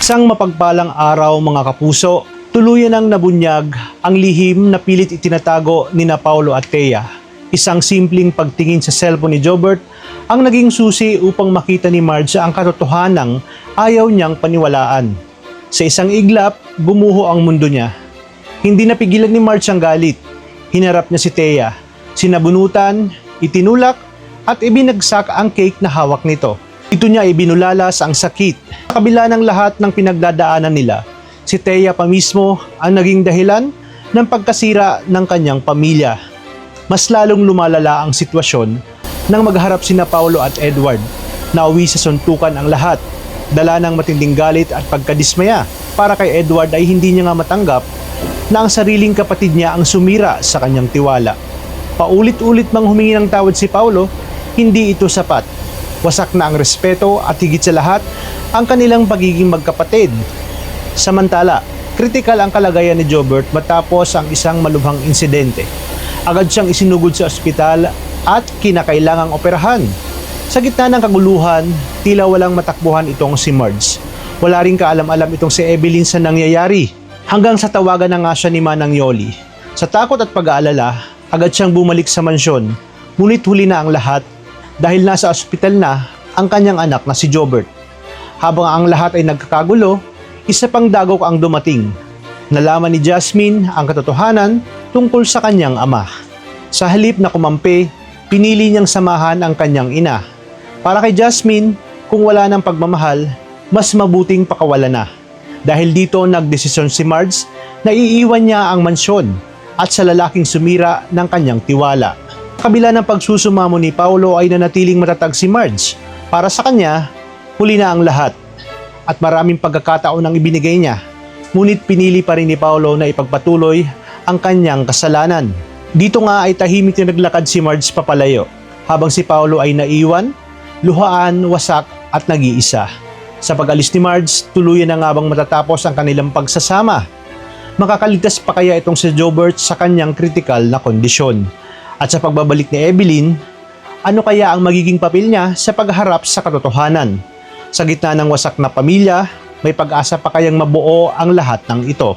Isang mapagpalang araw mga kapuso, tuluyan ang nabunyag ang lihim na pilit itinatago ni na Paulo at Thea. Isang simpleng pagtingin sa cellphone ni Jobert ang naging susi upang makita ni Marge ang katotohanang ayaw niyang paniwalaan. Sa isang iglap, bumuho ang mundo niya. Hindi napigilan ni Marge ang galit. Hinarap niya si Thea, sinabunutan, itinulak at ibinagsak ang cake na hawak nito. Ito niya ibinulalas ang sakit. Sa kabila ng lahat ng pinagdadaanan nila, si Thea pa mismo ang naging dahilan ng pagkasira ng kanyang pamilya. Mas lalong lumalala ang sitwasyon nang magharap sina Paulo at Edward. Nauwi sa suntukan ang lahat, dala ng matinding galit at pagkadismaya. Para kay Edward ay hindi niya nga matanggap na ang sariling kapatid niya ang sumira sa kanyang tiwala. Paulit-ulit mang humingi ng tawad si Paulo, hindi ito sapat. Wasak na ang respeto at higit sa lahat ang kanilang pagiging magkapatid. Samantala, kritikal ang kalagayan ni Jobert matapos ang isang malubhang insidente. Agad siyang isinugod sa ospital at kinakailangang operahan. Sa gitna ng kaguluhan, tila walang matakbuhan itong si Marge. Wala ring kaalam-alam itong si Evelyn sa nangyayari. Hanggang sa tawagan na nga siya ni Manang Yoli. Sa takot at pag-aalala, agad siyang bumalik sa mansyon. Ngunit huli na ang lahat dahil nasa ospital na ang kanyang anak na si Jobert. Habang ang lahat ay nagkakagulo, isa pang dagok ang dumating. Nalaman ni Jasmine ang katotohanan tungkol sa kanyang ama. Sa halip na kumampi, pinili niyang samahan ang kanyang ina. Para kay Jasmine, kung wala ng pagmamahal, mas mabuting pakawalan na. Dahil dito nagdesisyon si Marge na iiwan niya ang mansyon at sa lalaking sumira ng kanyang tiwala. Sa kabila ng pagsusumamo ni Paulo ay nanatiling matatag si Marge. Para sa kanya, huli na ang lahat at maraming pagkakataon ang ibinigay niya. Ngunit pinili pa rin ni Paulo na ipagpatuloy ang kanyang kasalanan. Dito nga ay tahimik na naglakad si Marge papalayo, habang si Paulo ay naiwan, luhaan, wasak at nag-iisa. Sa pag-alis ni Marge, tuluyan na nga bang matatapos ang kanilang pagsasama? Makakaligtas pa kaya itong si Jobert sa kanyang kritikal na kondisyon? At sa pagbabalik ni Evelyn, ano kaya ang magiging papel niya sa pagharap sa katotohanan? Sa gitna ng wasak na pamilya, may pag-asa pa kayang mabuo ang lahat ng ito?